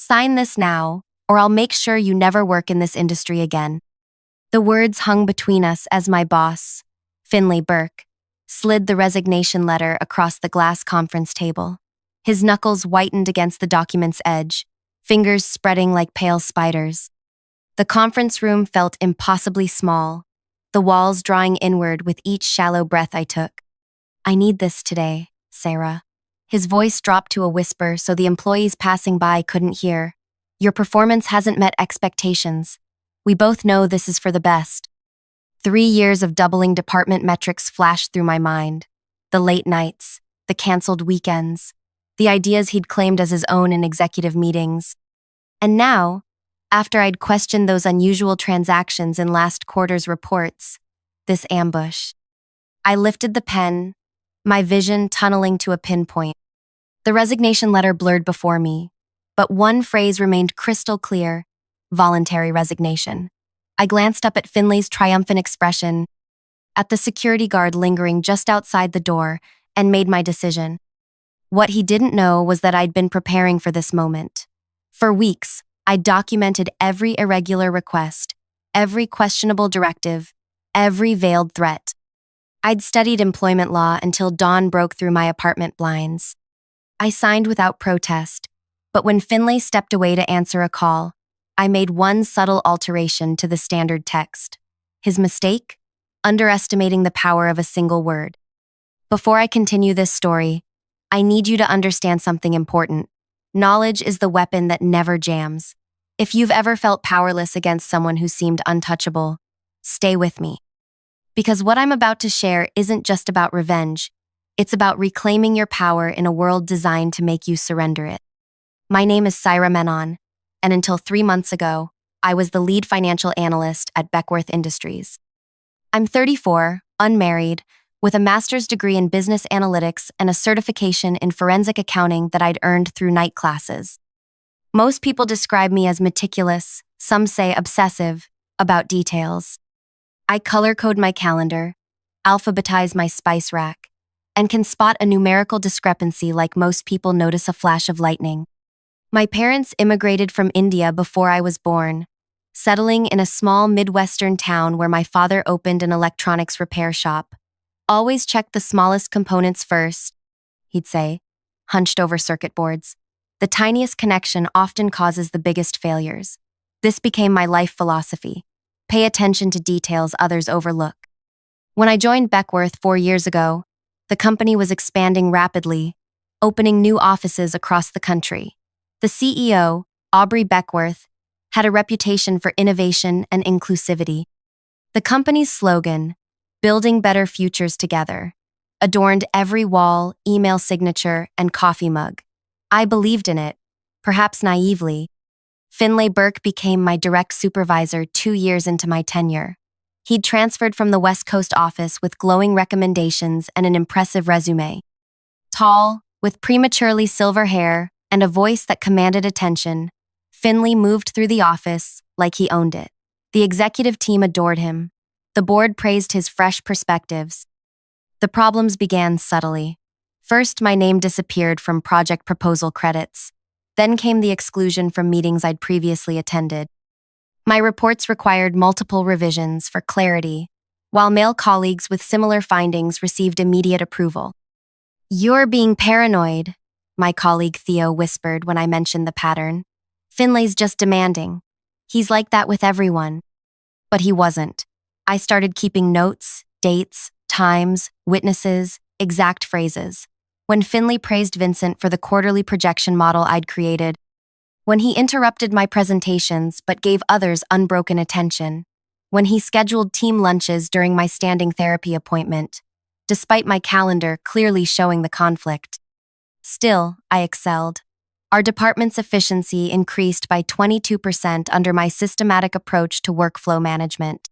Sign this now, or I'll make sure you never work in this industry again. The words hung between us as my boss, Finley Burke, slid the resignation letter across the glass conference table. His knuckles whitened against the document's edge, fingers spreading like pale spiders. The conference room felt impossibly small, the walls drawing inward with each shallow breath I took. I need this today, Sarah. His voice dropped to a whisper so the employees passing by couldn't hear. Your performance hasn't met expectations. We both know this is for the best. 3 years of doubling department metrics flashed through my mind. The late nights, the canceled weekends, the ideas he'd claimed as his own in executive meetings. And now, after I'd questioned those unusual transactions in last quarter's reports, this ambush. I lifted the pen, my vision tunneling to a pinpoint. The resignation letter blurred before me, but one phrase remained crystal clear: voluntary resignation. I glanced up at Finley's triumphant expression, at the security guard lingering just outside the door, and made my decision. What he didn't know was that I'd been preparing for this moment. For weeks, I documented every irregular request, every questionable directive, every veiled threat. I'd studied employment law until dawn broke through my apartment blinds. I signed without protest, but when Finley stepped away to answer a call, I made one subtle alteration to the standard text. His mistake? Underestimating the power of a single word. Before I continue this story, I need you to understand something important. Knowledge is the weapon that never jams. If you've ever felt powerless against someone who seemed untouchable, stay with me. Because what I'm about to share isn't just about revenge. It's about reclaiming your power in a world designed to make you surrender it. My name is Syra Menon, and until 3 months ago, I was the lead financial analyst at Beckworth Industries. I'm 34, unmarried, with a master's degree in business analytics and a certification in forensic accounting that I'd earned through night classes. Most people describe me as meticulous, some say obsessive, about details. I color code my calendar, alphabetize my spice rack, and can spot a numerical discrepancy like most people notice a flash of lightning. My parents immigrated from India before I was born, settling in a small Midwestern town where my father opened an electronics repair shop. Always check the smallest components first, he'd say, hunched over circuit boards. The tiniest connection often causes the biggest failures. This became my life philosophy. Pay attention to details others overlook. When I joined Beckworth 4 years ago, the company was expanding rapidly, opening new offices across the country. The CEO, Aubrey Beckworth, had a reputation for innovation and inclusivity. The company's slogan, "Building Better Futures Together," adorned every wall, email signature, and coffee mug. I believed in it, perhaps naively. Finley Burke became my direct supervisor 2 years into my tenure. He'd transferred from the West Coast office with glowing recommendations and an impressive resume. Tall, with prematurely silver hair and a voice that commanded attention, Finley moved through the office like he owned it. The executive team adored him. The board praised his fresh perspectives. The problems began subtly. First, my name disappeared from project proposal credits. Then came the exclusion from meetings I'd previously attended. My reports required multiple revisions for clarity, while male colleagues with similar findings received immediate approval. "You're being paranoid," my colleague Theo whispered when I mentioned the pattern. "Finlay's just demanding. He's like that with everyone." But he wasn't. I started keeping notes, dates, times, witnesses, exact phrases. When Finley praised Vincent for the quarterly projection model I'd created, when he interrupted my presentations but gave others unbroken attention, when he scheduled team lunches during my standing therapy appointment, despite my calendar clearly showing the conflict. Still, I excelled. Our department's efficiency increased by 22% under my systematic approach to workflow management.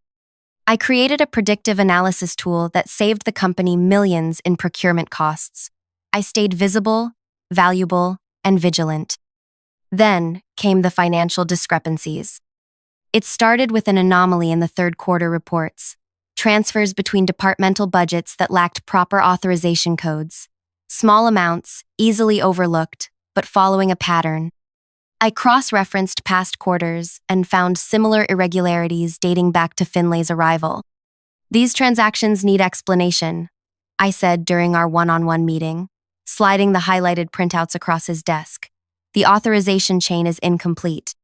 I created a predictive analysis tool that saved the company millions in procurement costs. I stayed visible, valuable, and vigilant. Then came the financial discrepancies. It started with an anomaly in the third quarter reports, transfers between departmental budgets that lacked proper authorization codes, small amounts, easily overlooked, but following a pattern. I cross-referenced past quarters and found similar irregularities dating back to Finlay's arrival. These transactions need explanation, I said during our one-on-one meeting, sliding the highlighted printouts across his desk. The authorization chain is incomplete.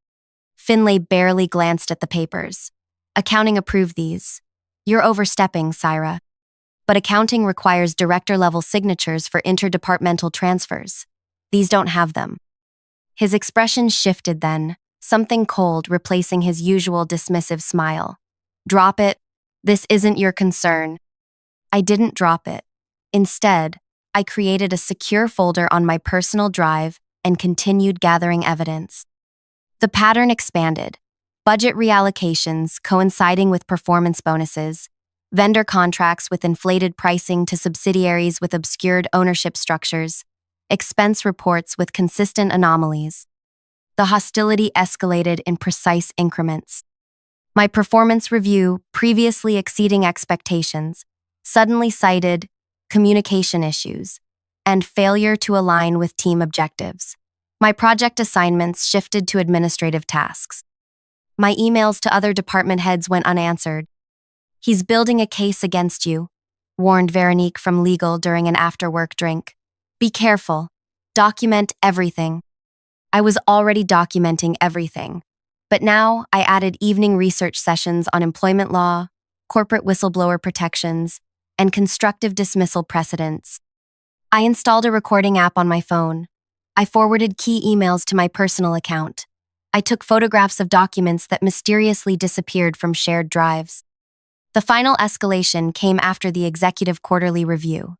Finlay barely glanced at the papers. Accounting approved these. You're overstepping, Syra. But accounting requires director-level signatures for interdepartmental transfers. These don't have them. His expression shifted then, something cold replacing his usual dismissive smile. Drop it. This isn't your concern. I didn't drop it. Instead, I created a secure folder on my personal drive and continued gathering evidence. The pattern expanded. Budget reallocations coinciding with performance bonuses, vendor contracts with inflated pricing to subsidiaries with obscured ownership structures, expense reports with consistent anomalies. The hostility escalated in precise increments. My performance review, previously exceeding expectations, suddenly cited communication issues and failure to align with team objectives. My project assignments shifted to administrative tasks. My emails to other department heads went unanswered. He's building a case against you, warned Veronique from legal during an after-work drink. Be careful. Document everything. I was already documenting everything, but now I added evening research sessions on employment law, corporate whistleblower protections, and constructive dismissal precedents. I installed a recording app on my phone. I forwarded key emails to my personal account. I took photographs of documents that mysteriously disappeared from shared drives. The final escalation came after the executive quarterly review.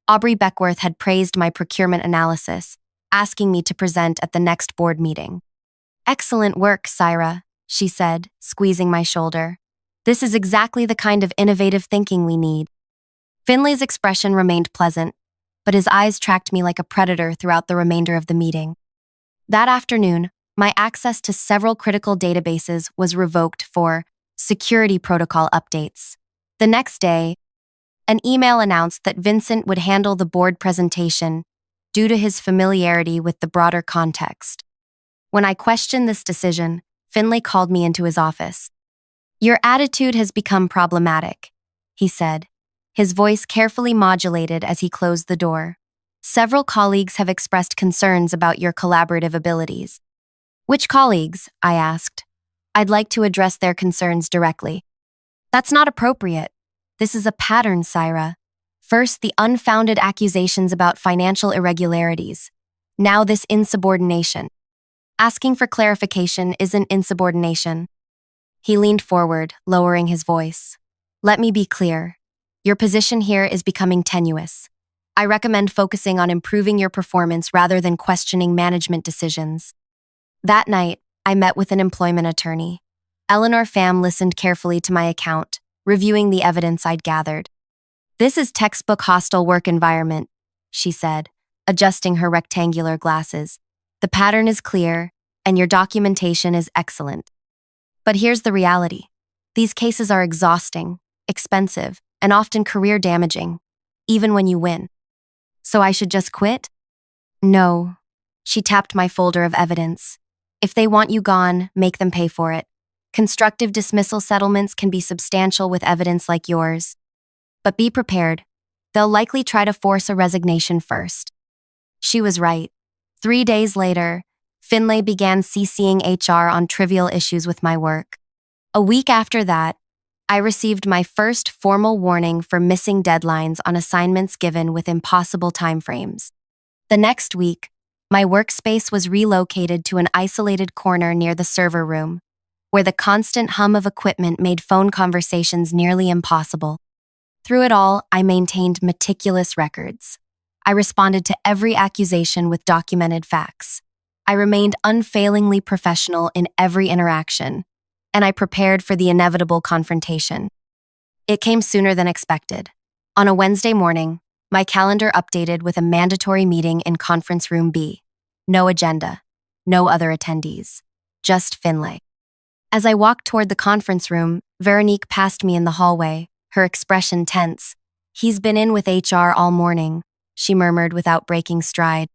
Aubrey Beckworth had praised my procurement analysis, asking me to present at the next board meeting. Excellent work, Syra, she said, squeezing my shoulder. This is exactly the kind of innovative thinking we need. Finlay's expression remained pleasant, but his eyes tracked me like a predator throughout the remainder of the meeting. That afternoon, my access to several critical databases was revoked for security protocol updates. The next day, an email announced that Vincent would handle the board presentation due to his familiarity with the broader context. When I questioned this decision, Finlay called me into his office. Your attitude has become problematic, he said, his voice carefully modulated as he closed the door. Several colleagues have expressed concerns about your collaborative abilities. Which colleagues? I asked. I'd like to address their concerns directly. That's not appropriate. This is a pattern, Syra. First, the unfounded accusations about financial irregularities. Now this insubordination. Asking for clarification isn't insubordination. He leaned forward, lowering his voice. Let me be clear. Your position here is becoming tenuous. I recommend focusing on improving your performance rather than questioning management decisions. That night, I met with an employment attorney. Eleanor Pham listened carefully to my account, reviewing the evidence I'd gathered. This is textbook hostile work environment, she said, adjusting her rectangular glasses. The pattern is clear, and your documentation is excellent. But here's the reality. These cases are exhausting, expensive, and often career-damaging, even when you win. So I should just quit? No. She tapped my folder of evidence. If they want you gone, make them pay for it. Constructive dismissal settlements can be substantial with evidence like yours. But be prepared. They'll likely try to force a resignation first. She was right. 3 days later, Finlay began CCing HR on trivial issues with my work. A week after that, I received my first formal warning for missing deadlines on assignments given with impossible timeframes. The next week, my workspace was relocated to an isolated corner near the server room, where the constant hum of equipment made phone conversations nearly impossible. Through it all, I maintained meticulous records. I responded to every accusation with documented facts. I remained unfailingly professional in every interaction, and I prepared for the inevitable confrontation. It came sooner than expected. On a Wednesday morning, my calendar updated with a mandatory meeting in Conference Room B. No agenda, no other attendees, just Finlay. As I walked toward the conference room, Veronique passed me in the hallway, her expression tense. He's been in with HR all morning, she murmured without breaking stride.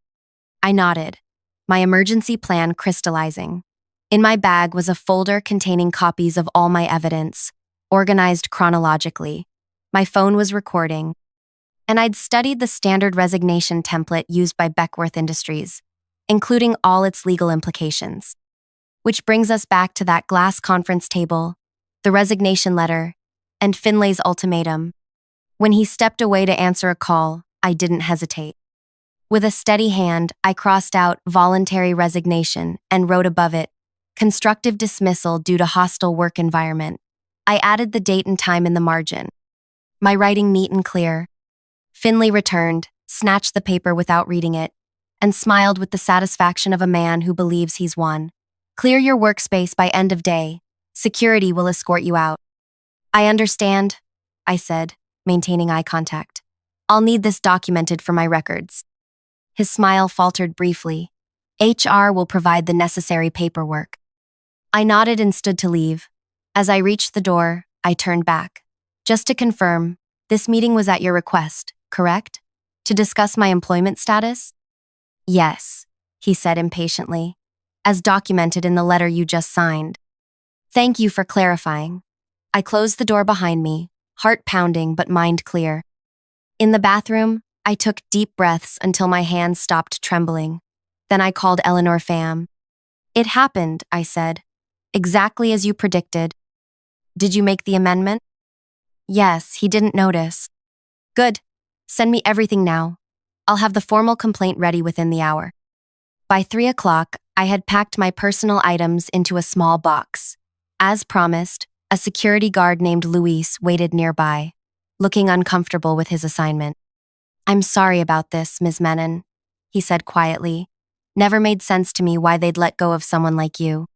I nodded. my emergency plan crystallizing. In my bag was a folder containing copies of all my evidence, organized chronologically. My phone was recording, and I'd studied the standard resignation template used by Beckworth Industries, including all its legal implications. Which brings us back to that glass conference table, the resignation letter, and Finlay's ultimatum. When he stepped away to answer a call, I didn't hesitate. With a steady hand, I crossed out voluntary resignation and wrote above it, constructive dismissal due to hostile work environment. I added the date and time in the margin. My writing neat and clear. Finlay returned, snatched the paper without reading it, and smiled with the satisfaction of a man who believes he's won. Clear your workspace by end of day. Security will escort you out. I understand, I said, maintaining eye contact. I'll need this documented for my records. His smile faltered briefly. HR will provide the necessary paperwork. I nodded and stood to leave. As I reached the door, I turned back. Just to confirm, this meeting was at your request, correct? To discuss my employment status? Yes, he said impatiently, as documented in the letter you just signed. Thank you for clarifying. I closed the door behind me, heart pounding but mind clear. In the bathroom, I took deep breaths until my hands stopped trembling. Then I called Eleanor Pham. It happened, I said. Exactly as you predicted. Did you make the amendment? Yes, he didn't notice. Good. Send me everything now. I'll have the formal complaint ready within the hour. By 3 o'clock, I had packed my personal items into a small box. As promised, a security guard named Luis waited nearby, looking uncomfortable with his assignment. I'm sorry about this, Ms. Menon, he said quietly. Never made sense to me why they'd let go of someone like you.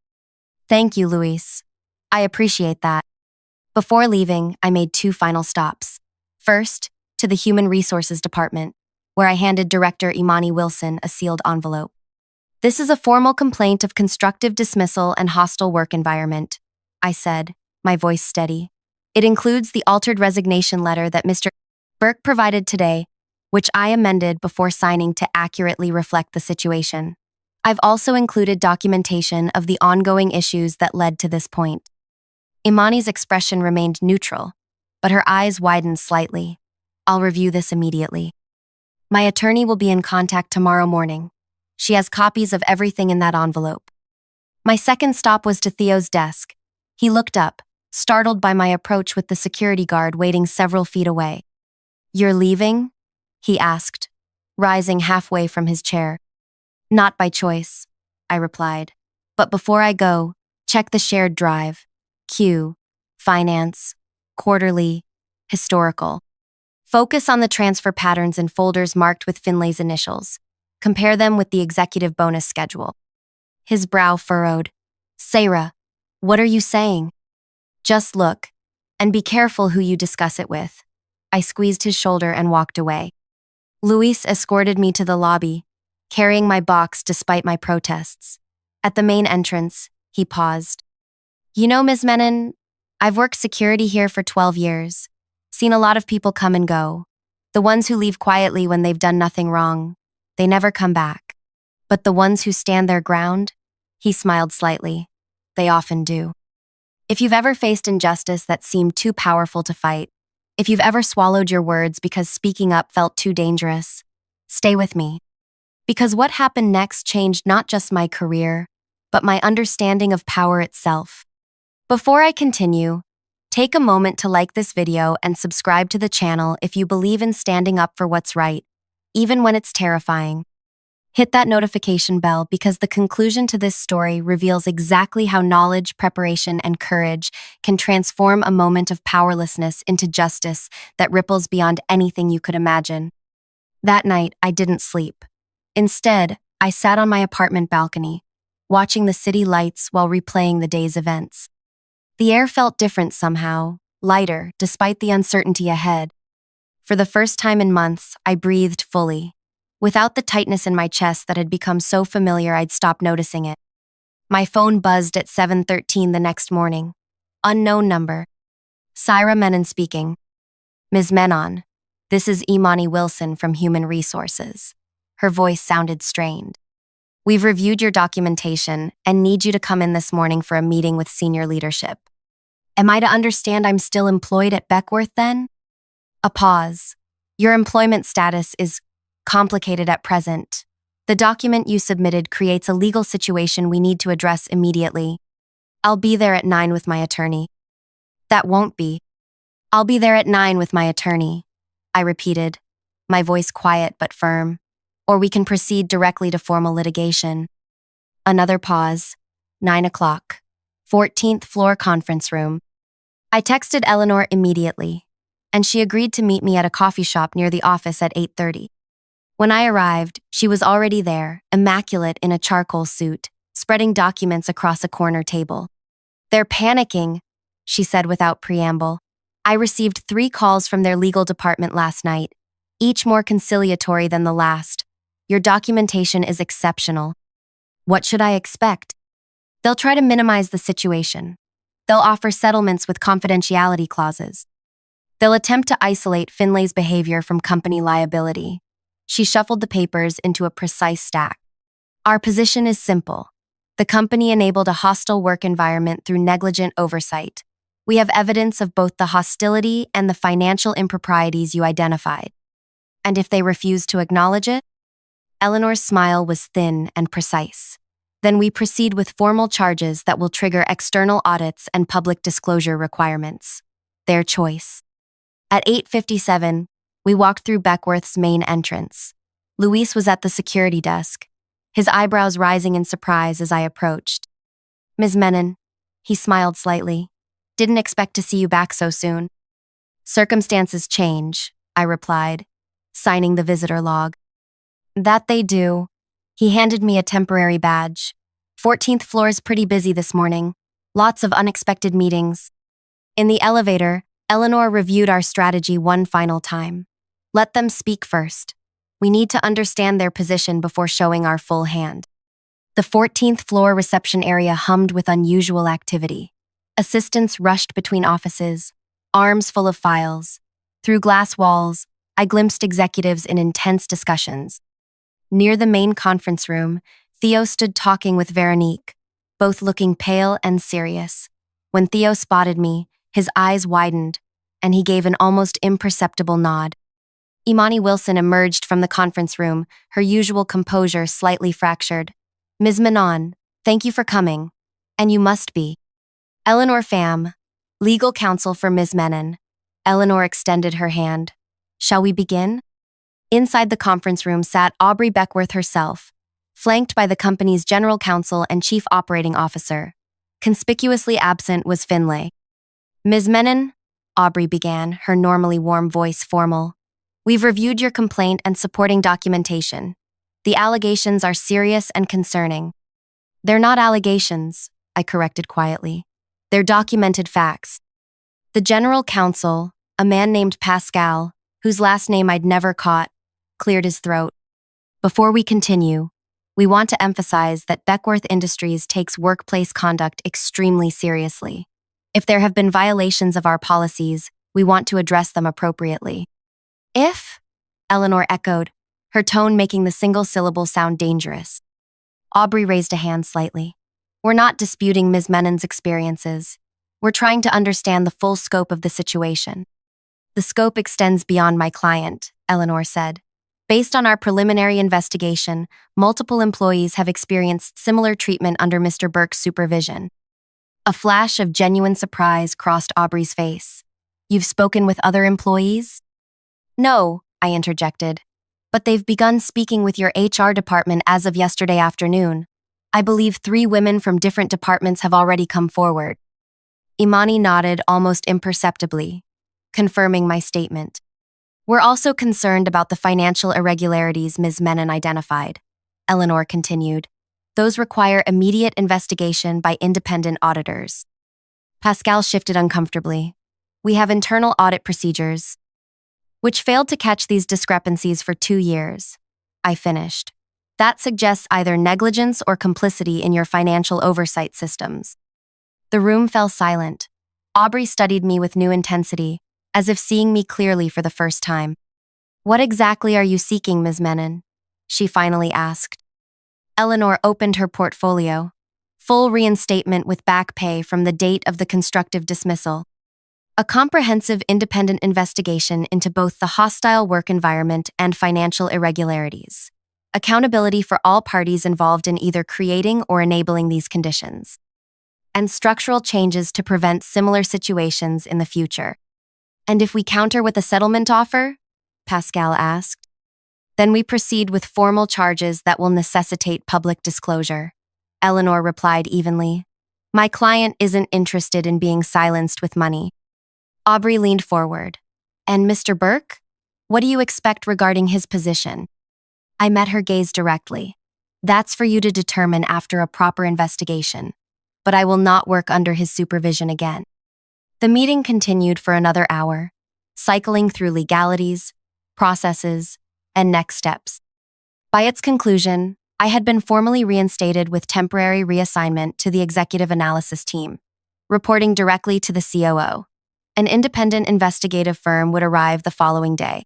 Thank you, Luis. I appreciate that. Before leaving, I made 2 final stops. First, to the Human Resources Department, where I handed Director Imani Wilson a sealed envelope. This is a formal complaint of constructive dismissal and hostile work environment, I said, my voice steady. It includes the altered resignation letter that Mr. Burke provided today, which I amended before signing to accurately reflect the situation. I've also included documentation of the ongoing issues that led to this point. Imani's expression remained neutral, but her eyes widened slightly. I'll review this immediately. My attorney will be in contact tomorrow morning. She has copies of everything in that envelope. My second stop was to Theo's desk. He looked up, startled by my approach with the security guard waiting several feet away. You're leaving? He asked, rising halfway from his chair. Not by choice, I replied. But before I go, check the shared drive. Q, finance, quarterly, historical. Focus on the transfer patterns in folders marked with Finlay's initials. Compare them with the executive bonus schedule. His brow furrowed. Sarah, what are you saying? Just look, and be careful who you discuss it with. I squeezed his shoulder and walked away. Luis escorted me to the lobby, carrying my box despite my protests. At the main entrance, he paused. You know, Ms. Menon, I've worked security here for 12 years. Seen a lot of people come and go. The ones who leave quietly when they've done nothing wrong, they never come back. But the ones who stand their ground, he smiled slightly, they often do. If you've ever faced injustice that seemed too powerful to fight, if you've ever swallowed your words because speaking up felt too dangerous, stay with me. Because what happened next changed not just my career, but my understanding of power itself. Before I continue, take a moment to like this video and subscribe to the channel if you believe in standing up for what's right, even when it's terrifying. Hit that notification bell because the conclusion to this story reveals exactly how knowledge, preparation, and courage can transform a moment of powerlessness into justice that ripples beyond anything you could imagine. That night, I didn't sleep. Instead, I sat on my apartment balcony, watching the city lights while replaying the day's events. The air felt different somehow, lighter, despite the uncertainty ahead. For the first time in months, I breathed fully, without the tightness in my chest that had become so familiar I'd stopped noticing it. My phone buzzed at 7:13 the next morning. Unknown number. Syra Menon speaking. Ms. Menon, this is Imani Wilson from Human Resources. Her voice sounded strained. We've reviewed your documentation and need you to come in this morning for a meeting with senior leadership. Am I to understand I'm still employed at Beckworth then? A pause. Your employment status is complicated at present. The document you submitted creates a legal situation we need to address immediately. I'll be there at 9 with my attorney. That won't be. I'll be there at 9 with my attorney, I repeated, my voice quiet but firm. Or we can proceed directly to formal litigation. Another pause. 9 o'clock. 14th floor conference room. I texted Eleanor immediately, and she agreed to meet me at a coffee shop near the office at 8:30. When I arrived, she was already there, immaculate in a charcoal suit, spreading documents across a corner table. They're panicking, she said without preamble. I received 3 calls from their legal department last night, each more conciliatory than the last. Your documentation is exceptional. What should I expect? They'll try to minimize the situation. They'll offer settlements with confidentiality clauses. They'll attempt to isolate Finlay's behavior from company liability. She shuffled the papers into a precise stack. Our position is simple. The company enabled a hostile work environment through negligent oversight. We have evidence of both the hostility and the financial improprieties you identified. And if they refuse to acknowledge it? Eleanor's smile was thin and precise. Then we proceed with formal charges that will trigger external audits and public disclosure requirements. Their choice. At 8:57, we walked through Beckworth's main entrance. Luis was at the security desk, his eyebrows rising in surprise as I approached. Ms. Menon, he smiled slightly. Didn't expect to see you back so soon. Circumstances change, I replied, signing the visitor log. That they do. He handed me a temporary badge. 14th floor is pretty busy this morning. Lots of unexpected meetings. In the elevator, Eleanor reviewed our strategy one final time. Let them speak first. We need to understand their position before showing our full hand. The 14th floor reception area hummed with unusual activity. Assistants rushed between offices, arms full of files. Through glass walls, I glimpsed executives in intense discussions. Near the main conference room, Theo stood talking with Veronique, both looking pale and serious. When Theo spotted me, his eyes widened, and he gave an almost imperceptible nod. Imani Wilson emerged from the conference room, her usual composure slightly fractured. Ms. Manon, thank you for coming. And you must be. Eleanor Pham, legal counsel for Ms. Menon. Eleanor extended her hand. Shall we begin? Inside the conference room sat Aubrey Beckworth herself, flanked by the company's general counsel and chief operating officer. Conspicuously absent was Finlay. Ms. Menon, Aubrey began, her normally warm voice formal. We've reviewed your complaint and supporting documentation. The allegations are serious and concerning. They're not allegations, I corrected quietly. They're documented facts. The general counsel, a man named Pascal, whose last name I'd never caught, cleared his throat. Before we continue, we want to emphasize that Beckworth Industries takes workplace conduct extremely seriously. If there have been violations of our policies, we want to address them appropriately. If? Eleanor echoed, her tone making the single syllable sound dangerous. Aubrey raised a hand slightly. We're not disputing Ms. Menon's experiences. We're trying to understand the full scope of the situation. The scope extends beyond my client, Eleanor said. Based on our preliminary investigation, multiple employees have experienced similar treatment under Mr. Burke's supervision. A flash of genuine surprise crossed Aubrey's face. You've spoken with other employees? No, I interjected. But they've begun speaking with your HR department as of yesterday afternoon. I believe 3 women from different departments have already come forward. Imani nodded almost imperceptibly, confirming my statement. We're also concerned about the financial irregularities Ms. Menon identified, Eleanor continued. Those require immediate investigation by independent auditors. Pascal shifted uncomfortably. We have internal audit procedures, which failed to catch these discrepancies for 2 years. I finished. That suggests either negligence or complicity in your financial oversight systems. The room fell silent. Aubrey studied me with new intensity, as if seeing me clearly for the first time. What exactly are you seeking, Ms. Menon? She finally asked. Eleanor opened her portfolio. Full reinstatement with back pay from the date of the constructive dismissal. A comprehensive independent investigation into both the hostile work environment and financial irregularities. Accountability for all parties involved in either creating or enabling these conditions. And structural changes to prevent similar situations in the future. And if we counter with a settlement offer? Pascal asked. Then we proceed with formal charges that will necessitate public disclosure. Eleanor replied evenly. My client isn't interested in being silenced with money. Aubrey leaned forward. And Mr. Burke? What do you expect regarding his position? I met her gaze directly. That's for you to determine after a proper investigation. But I will not work under his supervision again. The meeting continued for another hour, cycling through legalities, processes, and next steps. By its conclusion, I had been formally reinstated with temporary reassignment to the executive analysis team, reporting directly to the COO. An independent investigative firm would arrive the following day,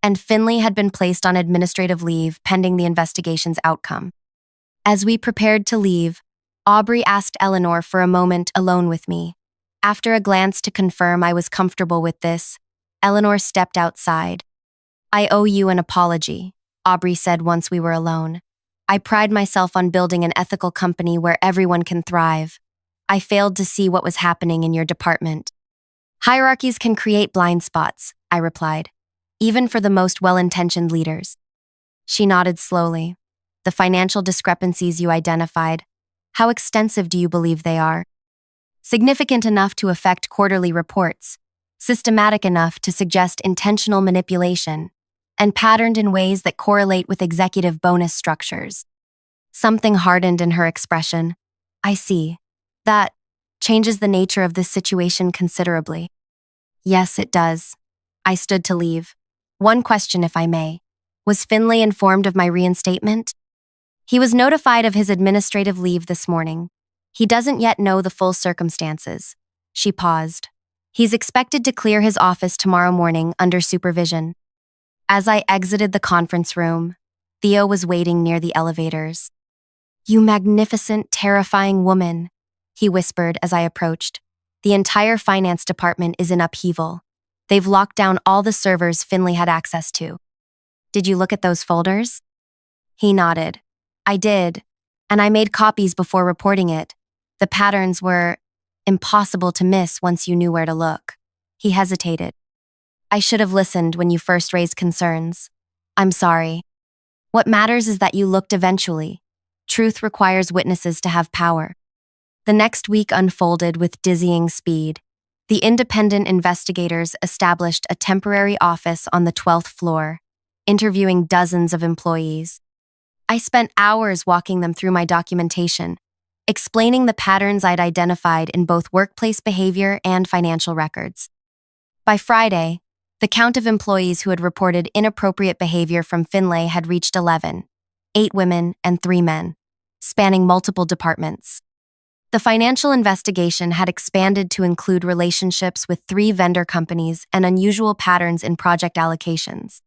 and Finley had been placed on administrative leave pending the investigation's outcome. As we prepared to leave, Aubrey asked Eleanor for a moment alone with me. After a glance to confirm I was comfortable with this, Eleanor stepped outside. I owe you an apology, Aubrey said once we were alone. I pride myself on building an ethical company where everyone can thrive. I failed to see what was happening in your department. Hierarchies can create blind spots, I replied, even for the most well-intentioned leaders. She nodded slowly. The financial discrepancies you identified, how extensive do you believe they are? Significant enough to affect quarterly reports, systematic enough to suggest intentional manipulation, and patterned in ways that correlate with executive bonus structures. Something hardened in her expression. I see. That changes the nature of this situation considerably. Yes, it does. I stood to leave. One question, if I may. Was Finley informed of my reinstatement? He was notified of his administrative leave this morning. He doesn't yet know the full circumstances. She paused. He's expected to clear his office tomorrow morning under supervision. As I exited the conference room, Theo was waiting near the elevators. You magnificent, terrifying woman, he whispered as I approached. The entire finance department is in upheaval. They've locked down all the servers Finley had access to. Did you look at those folders? He nodded. I did, and I made copies before reporting it. The patterns were impossible to miss once you knew where to look. He hesitated. I should have listened when you first raised concerns. I'm sorry. What matters is that you looked eventually. Truth requires witnesses to have power. The next week unfolded with dizzying speed. The independent investigators established a temporary office on the 12th floor, interviewing dozens of employees. I spent hours walking them through my documentation, explaining the patterns I'd identified in both workplace behavior and financial records. By Friday, the count of employees who had reported inappropriate behavior from Finlay had reached 11, 8 women and 3 men, spanning multiple departments. The financial investigation had expanded to include relationships with 3 vendor companies and unusual patterns in project allocations.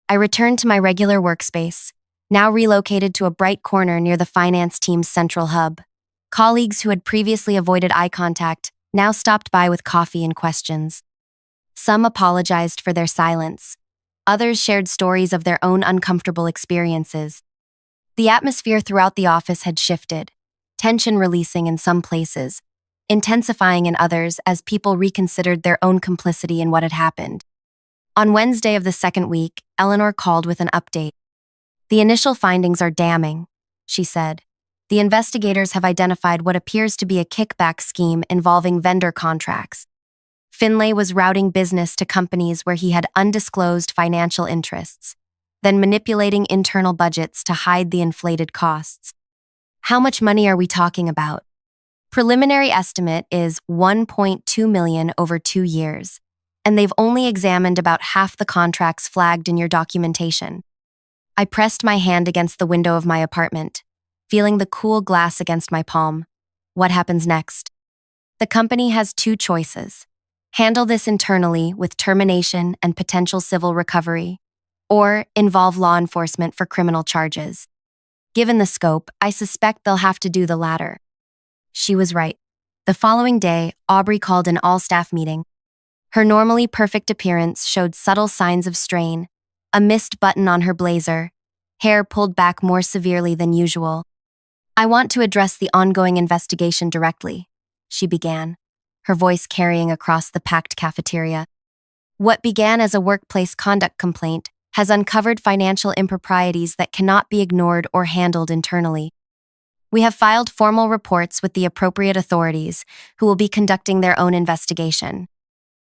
I returned to my regular workspace, now relocated to a bright corner near the finance team's central hub. Colleagues who had previously avoided eye contact now stopped by with coffee and questions. Some apologized for their silence. Others shared stories of their own uncomfortable experiences. The atmosphere throughout the office had shifted, tension releasing in some places, intensifying in others as people reconsidered their own complicity in what had happened. On Wednesday of the second week, Eleanor called with an update. The initial findings are damning, she said. The investigators have identified what appears to be a kickback scheme involving vendor contracts. Finlay was routing business to companies where he had undisclosed financial interests, then manipulating internal budgets to hide the inflated costs. How much money are we talking about? Preliminary estimate is $1.2 million over 2 years, and they've only examined about half the contracts flagged in your documentation. I pressed my hand against the window of my apartment, feeling the cool glass against my palm. What happens next? The company has 2 choices. Handle this internally with termination and potential civil recovery, or involve law enforcement for criminal charges. Given the scope, I suspect they'll have to do the latter. She was right. The following day, Aubrey called an all-staff meeting. Her normally perfect appearance showed subtle signs of strain, a missed button on her blazer, hair pulled back more severely than usual. "I want to address the ongoing investigation directly," she began, her voice carrying across the packed cafeteria. "What began as a workplace conduct complaint has uncovered financial improprieties that cannot be ignored or handled internally. We have filed formal reports with the appropriate authorities, who will be conducting their own investigation."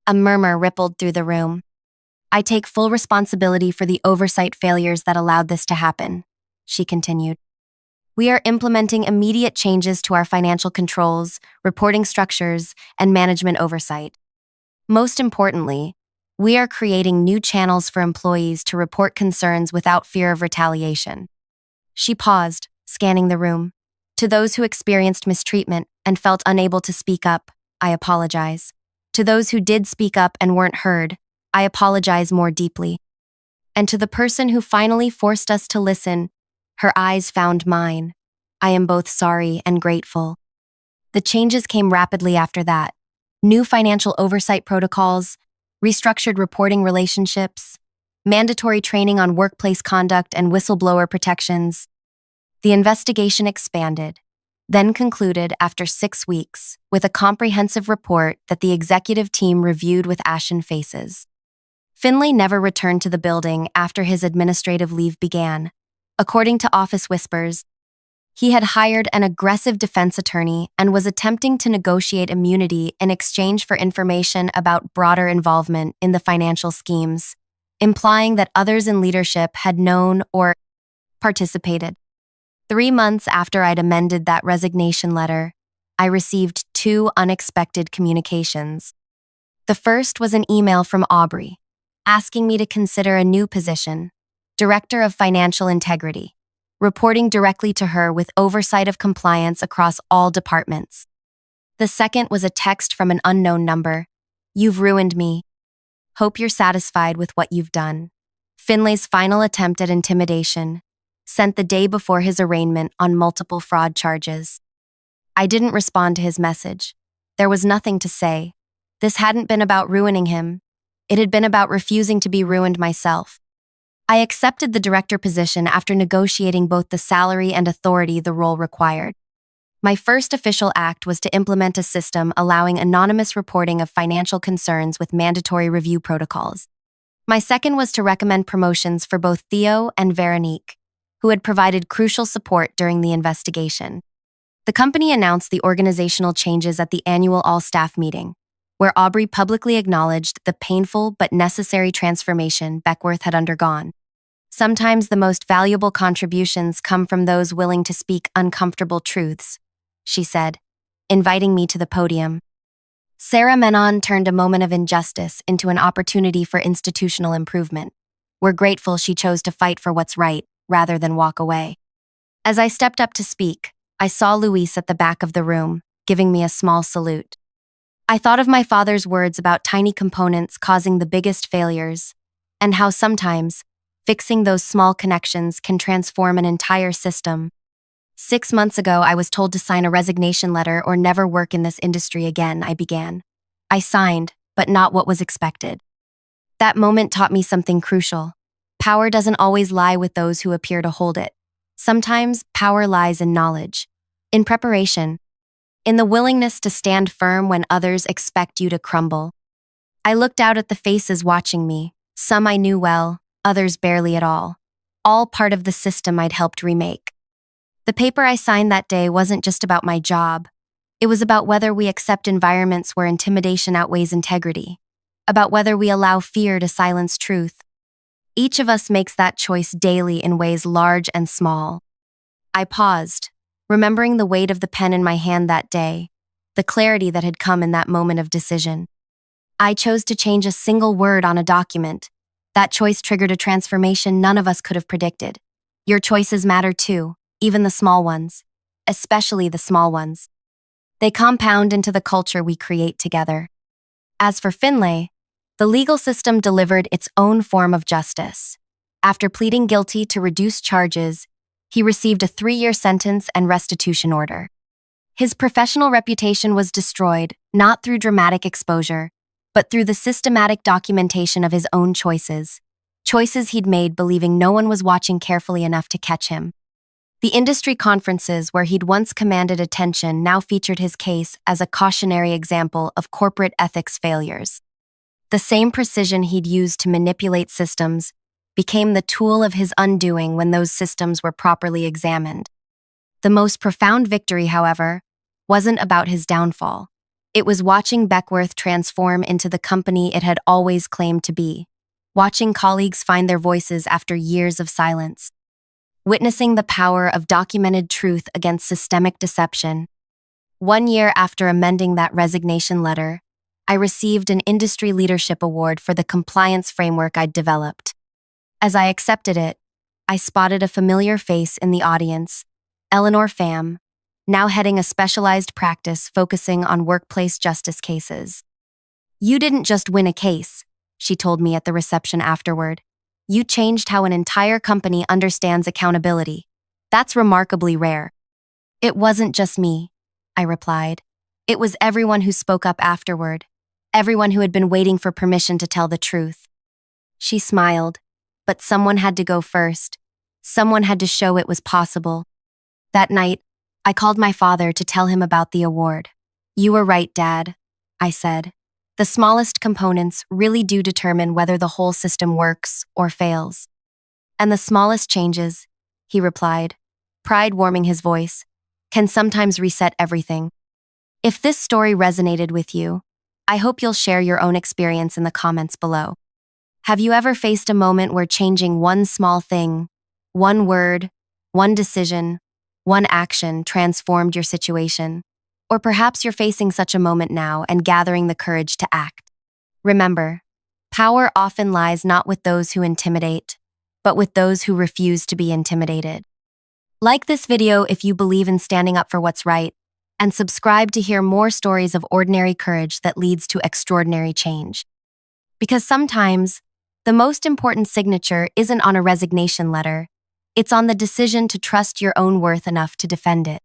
A murmur rippled through the room. "I take full responsibility for the oversight failures that allowed this to happen," she continued. "We are implementing immediate changes to our financial controls, reporting structures, and management oversight. Most importantly, we are creating new channels for employees to report concerns without fear of retaliation." She paused, scanning the room. "To those who experienced mistreatment and felt unable to speak up, I apologize. To those who did speak up and weren't heard, I apologize more deeply. And to the person who finally forced us to listen," her eyes found mine, "I am both sorry and grateful." The changes came rapidly after that. New financial oversight protocols, restructured reporting relationships, mandatory training on workplace conduct and whistleblower protections. The investigation expanded, then concluded after 6 weeks with a comprehensive report that the executive team reviewed with ashen faces. Finlay never returned to the building after his administrative leave began. According to office whispers, he had hired an aggressive defense attorney and was attempting to negotiate immunity in exchange for information about broader involvement in the financial schemes, implying that others in leadership had known or participated. 3 months after I'd amended that resignation letter, I received 2 unexpected communications. The first was an email from Aubrey, asking me to consider a new position, Director of Financial Integrity, reporting directly to her with oversight of compliance across all departments. The second was a text from an unknown number. "You've ruined me. Hope you're satisfied with what you've done." Finlay's final attempt at intimidation, sent the day before his arraignment on multiple fraud charges. I didn't respond to his message. There was nothing to say. This hadn't been about ruining him. It had been about refusing to be ruined myself. I accepted the director position after negotiating both the salary and authority the role required. My first official act was to implement a system allowing anonymous reporting of financial concerns with mandatory review protocols. My second was to recommend promotions for both Theo and Veronique, who had provided crucial support during the investigation. The company announced the organizational changes at the annual all-staff meeting, where Aubrey publicly acknowledged the painful but necessary transformation Beckworth had undergone. "Sometimes the most valuable contributions come from those willing to speak uncomfortable truths," she said, inviting me to the podium. Sarah Menon turned a moment of injustice into an opportunity for institutional improvement. We're grateful she chose to fight for what's right, rather than walk away. As I stepped up to speak, I saw Luis at the back of the room, giving me a small salute. I thought of my father's words about tiny components causing the biggest failures, and how sometimes fixing those small connections can transform an entire system. 6 months ago, I was told to sign a resignation letter or never work in this industry again, I began. I signed, but not what was expected. That moment taught me something crucial. Power doesn't always lie with those who appear to hold it. Sometimes power lies in knowledge, in preparation, in the willingness to stand firm when others expect you to crumble. I looked out at the faces watching me, some I knew well, others barely at all part of the system I'd helped remake. The paper I signed that day wasn't just about my job. It was about whether we accept environments where intimidation outweighs integrity, about whether we allow fear to silence truth. Each of us makes that choice daily in ways large and small. I paused, remembering the weight of the pen in my hand that day, the clarity that had come in that moment of decision. I chose to change a single word on a document. That choice triggered a transformation none of us could have predicted. Your choices matter too, even the small ones, especially the small ones. They compound into the culture we create together. As for Finlay, the legal system delivered its own form of justice. After pleading guilty to reduced charges, He received a 3-year sentence and restitution order. His professional reputation was destroyed, not through dramatic exposure, but through the systematic documentation of his own choices. Choices he'd made believing no one was watching carefully enough to catch him. The industry conferences where he'd once commanded attention now featured his case as a cautionary example of corporate ethics failures. The same precision he'd used to manipulate systems became the tool of his undoing when those systems were properly examined. The most profound victory, however, wasn't about his downfall. It was watching Beckworth transform into the company it had always claimed to be, watching colleagues find their voices after years of silence, witnessing the power of documented truth against systemic deception. 1 year after amending that resignation letter, I received an industry leadership award for the compliance framework I'd developed. As I accepted it, I spotted a familiar face in the audience, Eleanor Pham, now heading a specialized practice focusing on workplace justice cases. "You didn't just win a case," she told me at the reception afterward. "You changed how an entire company understands accountability. That's remarkably rare." "It wasn't just me," I replied. "It was everyone who spoke up afterward, everyone who had been waiting for permission to tell the truth." She smiled, but someone had to go first. Someone had to show it was possible. That night, I called my father to tell him about the award. "You were right, Dad," I said. "The smallest components really do determine whether the whole system works or fails." "And the smallest changes," he replied, pride warming his voice, "can sometimes reset everything." If this story resonated with you, I hope you'll share your own experience in the comments below. Have you ever faced a moment where changing one small thing, one word, one decision, one action transformed your situation? Or perhaps you're facing such a moment now and gathering the courage to act. Remember, power often lies not with those who intimidate, but with those who refuse to be intimidated. Like this video if you believe in standing up for what's right, and subscribe to hear more stories of ordinary courage that leads to extraordinary change. Because sometimes, the most important signature isn't on a resignation letter, it's on the decision to trust your own worth enough to defend it.